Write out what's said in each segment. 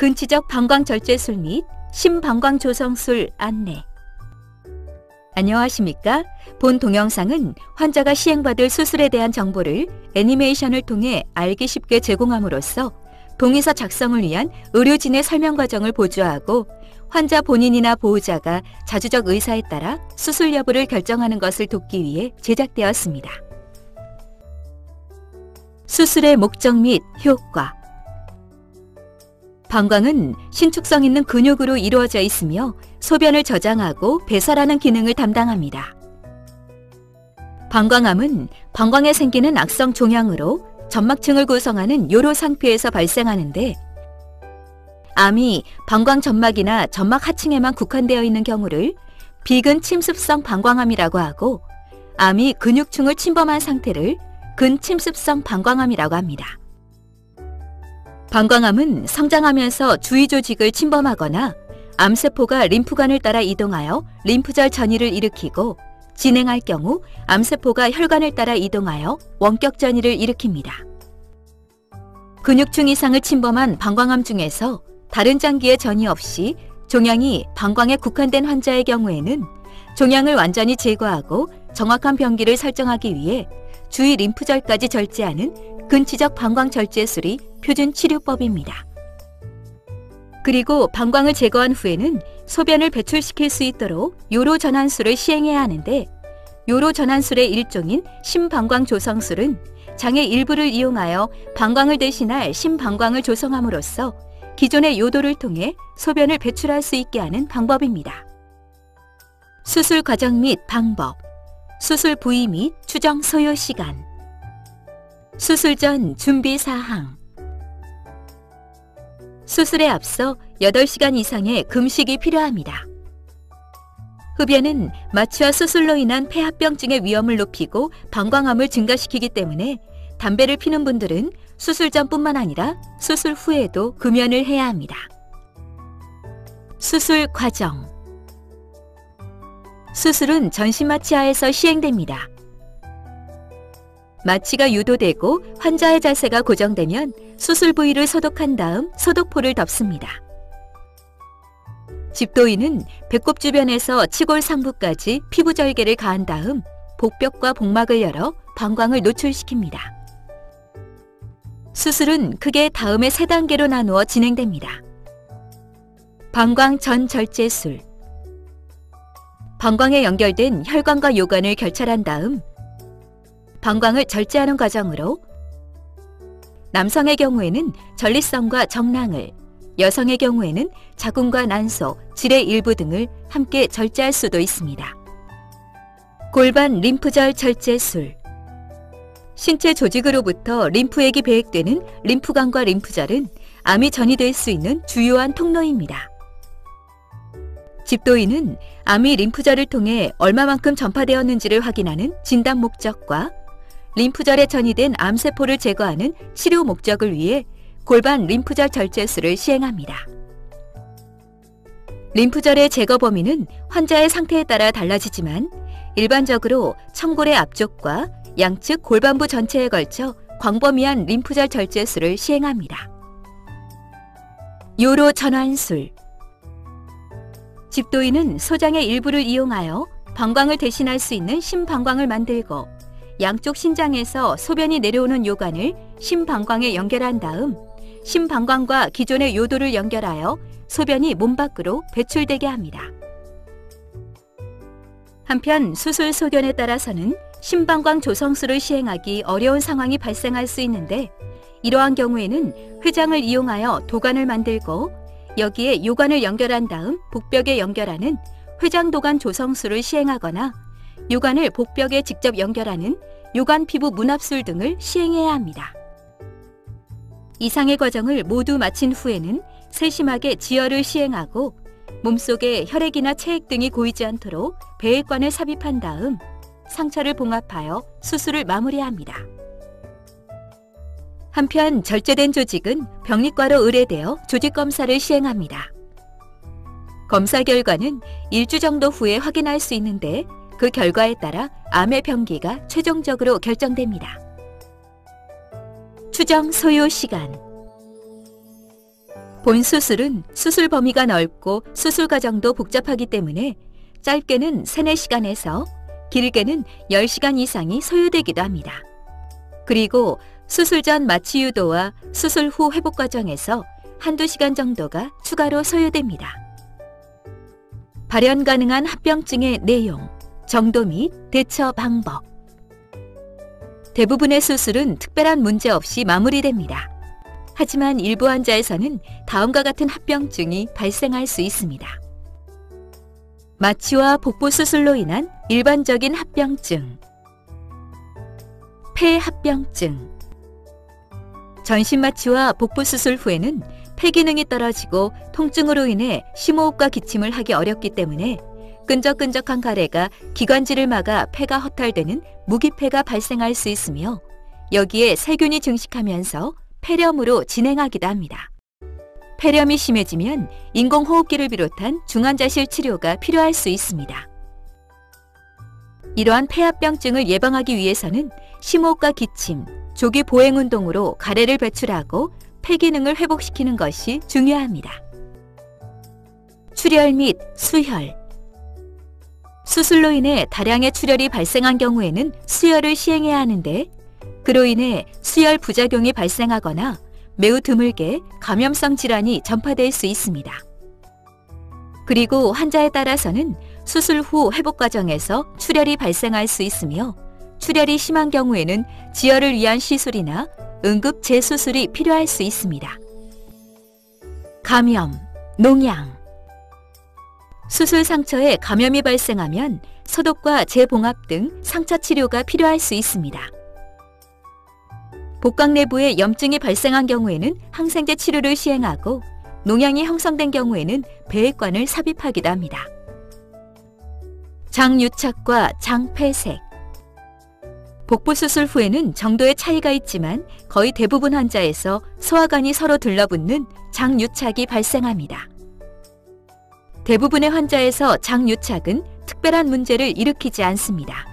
근치적 방광절제술 및 심방광조성술 안내. 안녕하십니까? 본 동영상은 환자가 시행받을 수술에 대한 정보를 애니메이션을 통해 알기 쉽게 제공함으로써 동의서 작성을 위한 의료진의 설명 과정을 보조하고 환자 본인이나 보호자가 자주적 의사에 따라 수술 여부를 결정하는 것을 돕기 위해 제작되었습니다. 수술의 목적 및 효과. 방광은 신축성 있는 근육으로 이루어져 있으며 소변을 저장하고 배설하는 기능을 담당합니다. 방광암은 방광에 생기는 악성 종양으로 점막층을 구성하는 요로 상피에서 발생하는데, 암이 방광 점막이나 점막 하층에만 국한되어 있는 경우를 비근 침습성 방광암이라고 하고, 암이 근육층을 침범한 상태를 근침습성 방광암이라고 합니다. 방광암은 성장하면서 주위 조직을 침범하거나 암세포가 림프관을 따라 이동하여 림프절 전이를 일으키고, 진행할 경우 암세포가 혈관을 따라 이동하여 원격 전이를 일으킵니다. 근육층 이상을 침범한 방광암 중에서 다른 장기의 전이 없이 종양이 방광에 국한된 환자의 경우에는 종양을 완전히 제거하고 정확한 병기를 설정하기 위해 주위 림프절까지 절제하는 근치적 방광절제술이 표준 치료법입니다. 그리고 방광을 제거한 후에는 소변을 배출시킬 수 있도록 요로 전환술을 시행해야 하는데, 요로 전환술의 일종인 심방광조성술은 장의 일부를 이용하여 방광을 대신할 심방광을 조성함으로써 기존의 요도를 통해 소변을 배출할 수 있게 하는 방법입니다. 수술 과정 및 방법, 수술 부위 및 추정 소요 시간, 수술 전 준비 사항. 수술에 앞서 8시간 이상의 금식이 필요합니다. 흡연은 마취와 수술로 인한 폐합병증의 위험을 높이고 방광암을 증가시키기 때문에 담배를 피는 분들은 수술 전뿐만 아니라 수술 후에도 금연을 해야 합니다. 수술 과정. 수술은 전신 마취하에서 시행됩니다. 마취가 유도되고 환자의 자세가 고정되면 수술 부위를 소독한 다음 소독포를 덮습니다. 집도인은 배꼽 주변에서 치골 상부까지 피부 절개를 가한 다음 복벽과 복막을 열어 방광을 노출시킵니다. 수술은 크게 다음의 3단계로 나누어 진행됩니다. 방광 전 절제술. 방광에 연결된 혈관과 요관을 결찰한 다음 방광을 절제하는 과정으로 남성의 경우에는 전립선과 정낭을, 여성의 경우에는 자궁과 난소, 질의 일부 등을 함께 절제할 수도 있습니다. 골반 림프절 절제술. 신체 조직으로부터 림프액이 배액되는 림프관과 림프절은 암이 전이될 수 있는 주요한 통로입니다. 집도인은 암이 림프절을 통해 얼마만큼 전파되었는지를 확인하는 진단 목적과 림프절에 전이된 암세포를 제거하는 치료 목적을 위해 골반 림프절 절제술을 시행합니다. 림프절의 제거 범위는 환자의 상태에 따라 달라지지만 일반적으로 청골의 앞쪽과 양측 골반부 전체에 걸쳐 광범위한 림프절 절제술을 시행합니다. 요로 전환술. 집도인은 소장의 일부를 이용하여 방광을 대신할 수 있는 심방광을 만들고 양쪽 신장에서 소변이 내려오는 요관을 심방광에 연결한 다음 심방광과 기존의 요도를 연결하여 소변이 몸 밖으로 배출되게 합니다. 한편 수술 소견에 따라서는 심방광 조성술을 시행하기 어려운 상황이 발생할 수 있는데, 이러한 경우에는 회장을 이용하여 도관을 만들고 여기에 요관을 연결한 다음 복벽에 연결하는 회장도관 조성술을 시행하거나 요관을 복벽에 직접 연결하는 요관 피부 문합술 등을 시행해야 합니다. 이상의 과정을 모두 마친 후에는 세심하게 지혈을 시행하고 몸속에 혈액이나 체액 등이 고이지 않도록 배액관을 삽입한 다음 상처를 봉합하여 수술을 마무리합니다. 한편 절제된 조직은 병리과로 의뢰되어 조직검사를 시행합니다. 검사 결과는 일주 정도 후에 확인할 수 있는데, 그 결과에 따라 암의 병기가 최종적으로 결정됩니다. 추정 소요 시간. 본 수술은 수술 범위가 넓고 수술 과정도 복잡하기 때문에 짧게는 3, 4시간에서 길게는 10시간 이상이 소요되기도 합니다. 그리고 수술 전 마취 유도와 수술 후 회복 과정에서 한두 시간 정도가 추가로 소요됩니다. 발현 가능한 합병증의 내용, 정도 및 대처 방법. 대부분의 수술은 특별한 문제 없이 마무리됩니다. 하지만 일부 환자에서는 다음과 같은 합병증이 발생할 수 있습니다. 마취와 복부 수술로 인한 일반적인 합병증, 폐합병증. 전신 마취와 복부 수술 후에는 폐 기능이 떨어지고 통증으로 인해 심호흡과 기침을 하기 어렵기 때문에 끈적끈적한 가래가 기관지를 막아 폐가 허탈되는 무기폐가 발생할 수 있으며, 여기에 세균이 증식하면서 폐렴으로 진행하기도 합니다. 폐렴이 심해지면 인공호흡기를 비롯한 중환자실 치료가 필요할 수 있습니다. 이러한 폐합병증을 예방하기 위해서는 심호흡과 기침, 조기 보행 운동으로 가래를 배출하고 폐 기능을 회복시키는 것이 중요합니다. 출혈 및 수혈. 수술로 인해 다량의 출혈이 발생한 경우에는 수혈을 시행해야 하는데, 그로 인해 수혈 부작용이 발생하거나 매우 드물게 감염성 질환이 전파될 수 있습니다. 그리고 환자에 따라서는 수술 후 회복 과정에서 출혈이 발생할 수 있으며, 출혈이 심한 경우에는 지혈을 위한 시술이나 응급 재수술이 필요할 수 있습니다. 감염, 농양. 수술 상처에 감염이 발생하면 소독과 재봉합 등 상처 치료가 필요할 수 있습니다. 복강 내부에 염증이 발생한 경우에는 항생제 치료를 시행하고, 농양이 형성된 경우에는 배액관을 삽입하기도 합니다. 장유착과 장폐색. 복부 수술 후에는 정도의 차이가 있지만 거의 대부분 환자에서 소화관이 서로 들러붙는 장유착이 발생합니다. 대부분의 환자에서 장유착은 특별한 문제를 일으키지 않습니다.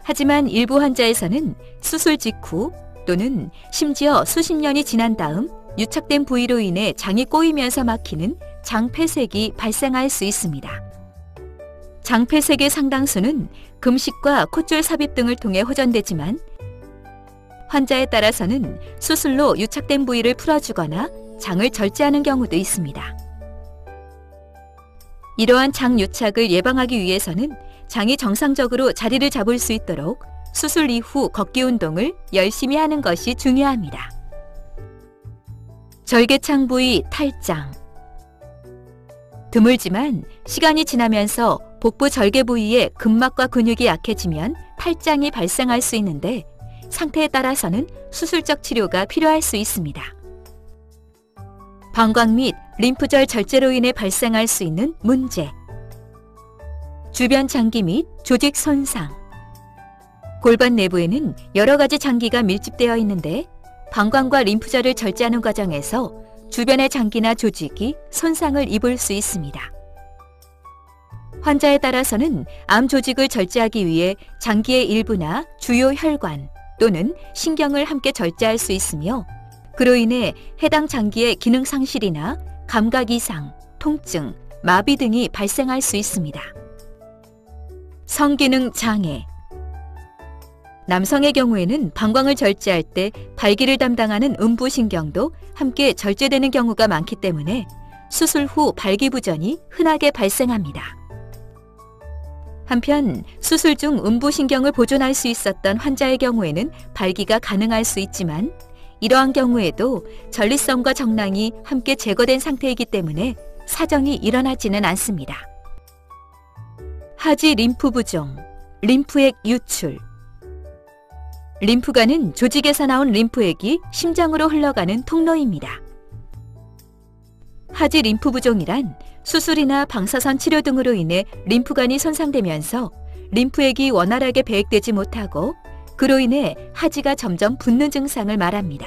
하지만 일부 환자에서는 수술 직후 또는 심지어 수십 년이 지난 다음 유착된 부위로 인해 장이 꼬이면서 막히는 장폐색이 발생할 수 있습니다. 장폐색의 상당수는 금식과 콧줄 삽입 등을 통해 호전되지만, 환자에 따라서는 수술로 유착된 부위를 풀어주거나 장을 절제하는 경우도 있습니다. 이러한 장유착을 예방하기 위해서는 장이 정상적으로 자리를 잡을 수 있도록 수술 이후 걷기 운동을 열심히 하는 것이 중요합니다. 절개창 부위 탈장. 드물지만 시간이 지나면서 복부 절개 부위의 근막과 근육이 약해지면 탈장이 발생할 수 있는데, 상태에 따라서는 수술적 치료가 필요할 수 있습니다. 방광 및 림프절 절제로 인해 발생할 수 있는 문제. 주변 장기 및 조직 손상. 골반 내부에는 여러 가지 장기가 밀집되어 있는데, 방광과 림프절을 절제하는 과정에서 주변의 장기나 조직이 손상을 입을 수 있습니다. 환자에 따라서는 암 조직을 절제하기 위해 장기의 일부나 주요 혈관 또는 신경을 함께 절제할 수 있으며, 그로 인해 해당 장기의 기능 상실이나 감각 이상, 통증, 마비 등이 발생할 수 있습니다. 성기능 장애. 남성의 경우에는 방광을 절제할 때 발기를 담당하는 음부신경도 함께 절제되는 경우가 많기 때문에 수술 후 발기부전이 흔하게 발생합니다. 한편 수술 중 음부신경을 보존할 수 있었던 환자의 경우에는 발기가 가능할 수 있지만, 이러한 경우에도 전립선과 정낭이 함께 제거된 상태이기 때문에 사정이 일어나지는 않습니다. 하지 림프 부종, 림프액 유출. 림프관은 조직에서 나온 림프액이 심장으로 흘러가는 통로입니다. 하지 림프 부종이란 수술이나 방사선 치료 등으로 인해 림프관이 손상되면서 림프액이 원활하게 배액되지 못하고, 그로 인해 하지가 점점 붓는 증상을 말합니다.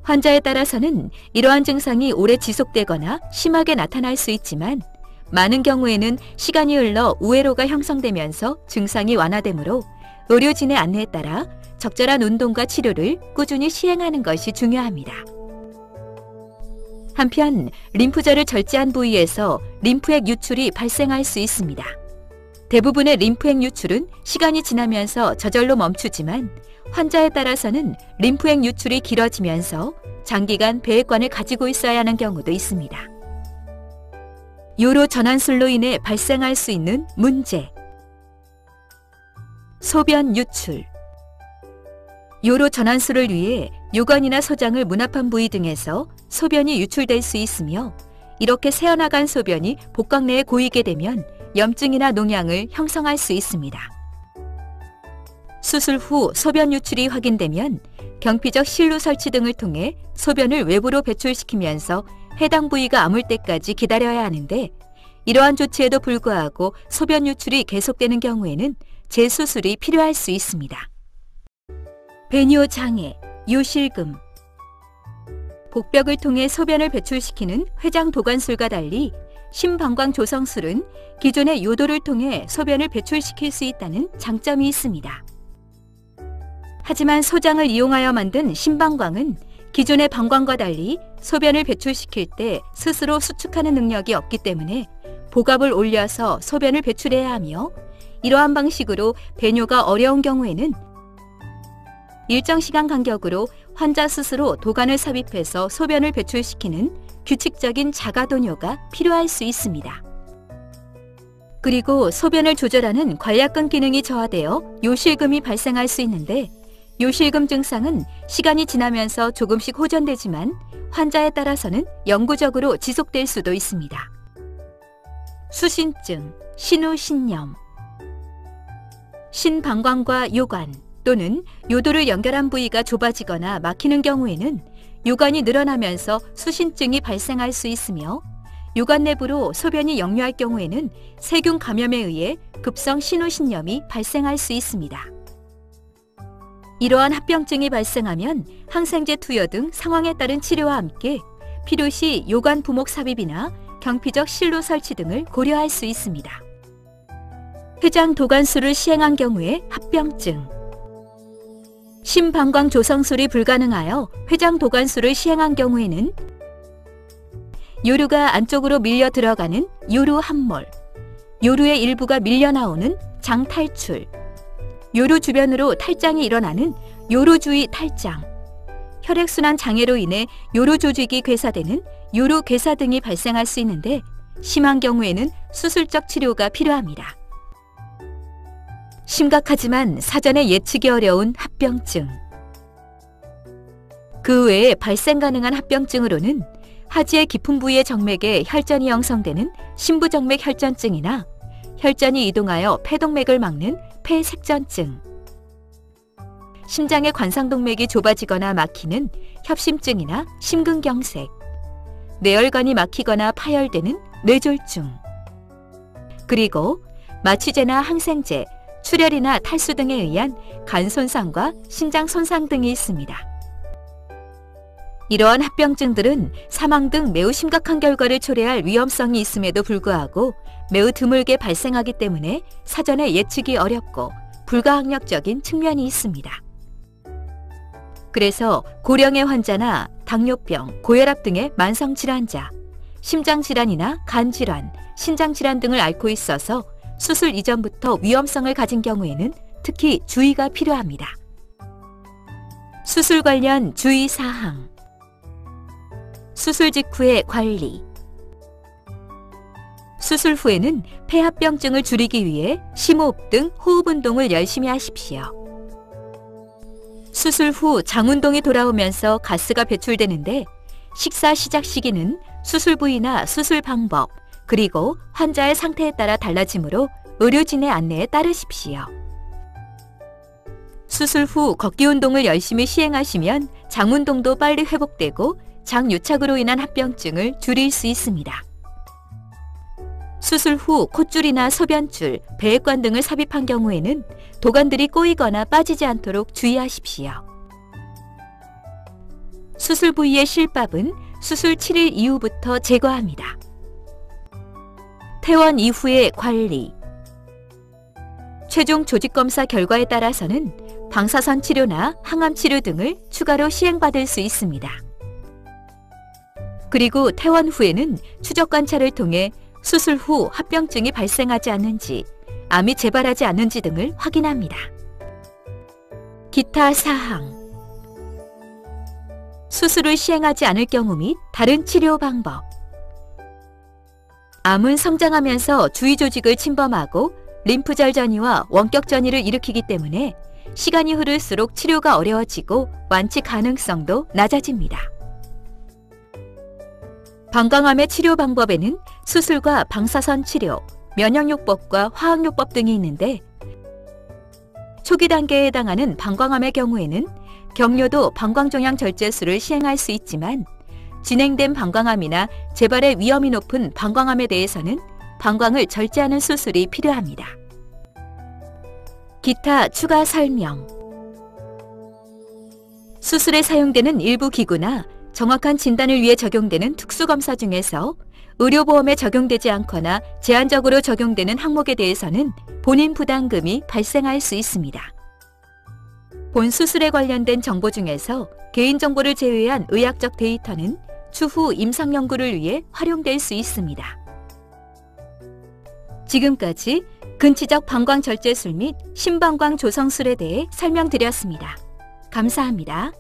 환자에 따라서는 이러한 증상이 오래 지속되거나 심하게 나타날 수 있지만, 많은 경우에는 시간이 흘러 우회로가 형성되면서 증상이 완화되므로 의료진의 안내에 따라 적절한 운동과 치료를 꾸준히 시행하는 것이 중요합니다. 한편 림프절을 절제한 부위에서 림프액 유출이 발생할 수 있습니다. 대부분의 림프액 유출은 시간이 지나면서 저절로 멈추지만 환자에 따라서는 림프액 유출이 길어지면서 장기간 배액관을 가지고 있어야 하는 경우도 있습니다. 요로 전환술로 인해 발생할 수 있는 문제. 소변 유출. 요로 전환술을 위해 요관이나 소장을 문합한 부위 등에서 소변이 유출될 수 있으며, 이렇게 새어나간 소변이 복강 내에 고이게 되면 염증이나 농양을 형성할 수 있습니다. 수술 후 소변 유출이 확인되면 경피적 실루 설치 등을 통해 소변을 외부로 배출시키면서 해당 부위가 아물 때까지 기다려야 하는데, 이러한 조치에도 불구하고 소변 유출이 계속되는 경우에는 재수술이 필요할 수 있습니다. 배뇨 장애, 요실금. 복벽을 통해 소변을 배출시키는 회장 도관술과 달리 심방광 조성술은 기존의 요도를 통해 소변을 배출시킬 수 있다는 장점이 있습니다. 하지만 소장을 이용하여 만든 심방광은 기존의 방광과 달리 소변을 배출시킬 때 스스로 수축하는 능력이 없기 때문에 복압을 올려서 소변을 배출해야 하며, 이러한 방식으로 배뇨가 어려운 경우에는 일정 시간 간격으로 환자 스스로 도관을 삽입해서 소변을 배출시키는 규칙적인 자가도뇨가 필요할 수 있습니다. 그리고 소변을 조절하는 관략근 기능이 저하되어 요실금이 발생할 수 있는데, 요실금 증상은 시간이 지나면서 조금씩 호전되지만 환자에 따라서는 영구적으로 지속될 수도 있습니다. 수신증, 신우신염. 신방광과 요관 또는 요도를 연결한 부위가 좁아지거나 막히는 경우에는 요관이 늘어나면서 수신증이 발생할 수 있으며, 요관 내부로 소변이 역류할 경우에는 세균 감염에 의해 급성 신우신염이 발생할 수 있습니다. 이러한 합병증이 발생하면 항생제 투여 등 상황에 따른 치료와 함께 필요시 요관 부목 삽입이나 경피적 실루 설치 등을 고려할 수 있습니다. 회장 도관술을 시행한 경우에 합병증. 심방광 조성술이 불가능하여 회장 도관술을 시행한 경우에는 요루가 안쪽으로 밀려 들어가는 요루 함몰, 요루의 일부가 밀려 나오는 장 탈출, 요루 주변으로 탈장이 일어나는 요루 주위 탈장, 혈액순환 장애로 인해 요루 조직이 괴사되는 요루 괴사 등이 발생할 수 있는데, 심한 경우에는 수술적 치료가 필요합니다. 심각하지만 사전에 예측이 어려운 합병증. 그 외에 발생 가능한 합병증으로는 하지의 깊은 부위의 정맥에 혈전이 형성되는 심부정맥 혈전증이나 혈전이 이동하여 폐동맥을 막는 폐색전증, 심장의 관상동맥이 좁아지거나 막히는 협심증이나 심근경색, 뇌혈관이 막히거나 파열되는 뇌졸중, 그리고 마취제나 항생제, 출혈이나 탈수 등에 의한 간 손상과 신장 손상 등이 있습니다. 이러한 합병증들은 사망 등 매우 심각한 결과를 초래할 위험성이 있음에도 불구하고 매우 드물게 발생하기 때문에 사전에 예측이 어렵고 불가항력적인 측면이 있습니다. 그래서 고령의 환자나 당뇨병, 고혈압 등의 만성질환자, 심장질환이나 간질환, 신장질환 등을 앓고 있어서 수술 이전부터 위험성을 가진 경우에는 특히 주의가 필요합니다. 수술 관련 주의사항. 수술 직후의 관리. 수술 후에는 폐합병증을 줄이기 위해 심호흡 등 호흡 운동을 열심히 하십시오. 수술 후 장운동이 돌아오면서 가스가 배출되는데, 식사 시작 시기는 수술 부위나 수술 방법, 그리고 환자의 상태에 따라 달라지므로 의료진의 안내에 따르십시오. 수술 후 걷기 운동을 열심히 시행하시면 장운동도 빨리 회복되고 장유착으로 인한 합병증을 줄일 수 있습니다. 수술 후 콧줄이나 소변줄, 배액관 등을 삽입한 경우에는 도관들이 꼬이거나 빠지지 않도록 주의하십시오. 수술 부위의 실밥은 수술 7일 이후부터 제거합니다. 퇴원 이후의 관리. 최종 조직검사 결과에 따라서는 방사선 치료나 항암 치료 등을 추가로 시행받을 수 있습니다. 그리고 퇴원 후에는 추적 관찰을 통해 수술 후 합병증이 발생하지 않는지, 암이 재발하지 않는지 등을 확인합니다. 기타 사항. 수술을 시행하지 않을 경우 및 다른 치료 방법. 암은 성장하면서 주위 조직을 침범하고 림프절 전이와 원격 전이를 일으키기 때문에 시간이 흐를수록 치료가 어려워지고 완치 가능성도 낮아집니다. 방광암의 치료 방법에는 수술과 방사선 치료, 면역요법과 화학요법 등이 있는데, 초기 단계에 해당하는 방광암의 경우에는 경료도 방광종양 절제술을 시행할 수 있지만, 진행된 방광암이나 재발의 위험이 높은 방광암에 대해서는 방광을 절제하는 수술이 필요합니다. 기타 추가 설명. 수술에 사용되는 일부 기구나 정확한 진단을 위해 적용되는 특수검사 중에서 의료보험에 적용되지 않거나 제한적으로 적용되는 항목에 대해서는 본인 부담금이 발생할 수 있습니다. 본 수술에 관련된 정보 중에서 개인정보를 제외한 의학적 데이터는 추후 임상연구를 위해 활용될 수 있습니다. 지금까지 근치적 방광절제술 및 심방광 조성술에 대해 설명드렸습니다. 감사합니다.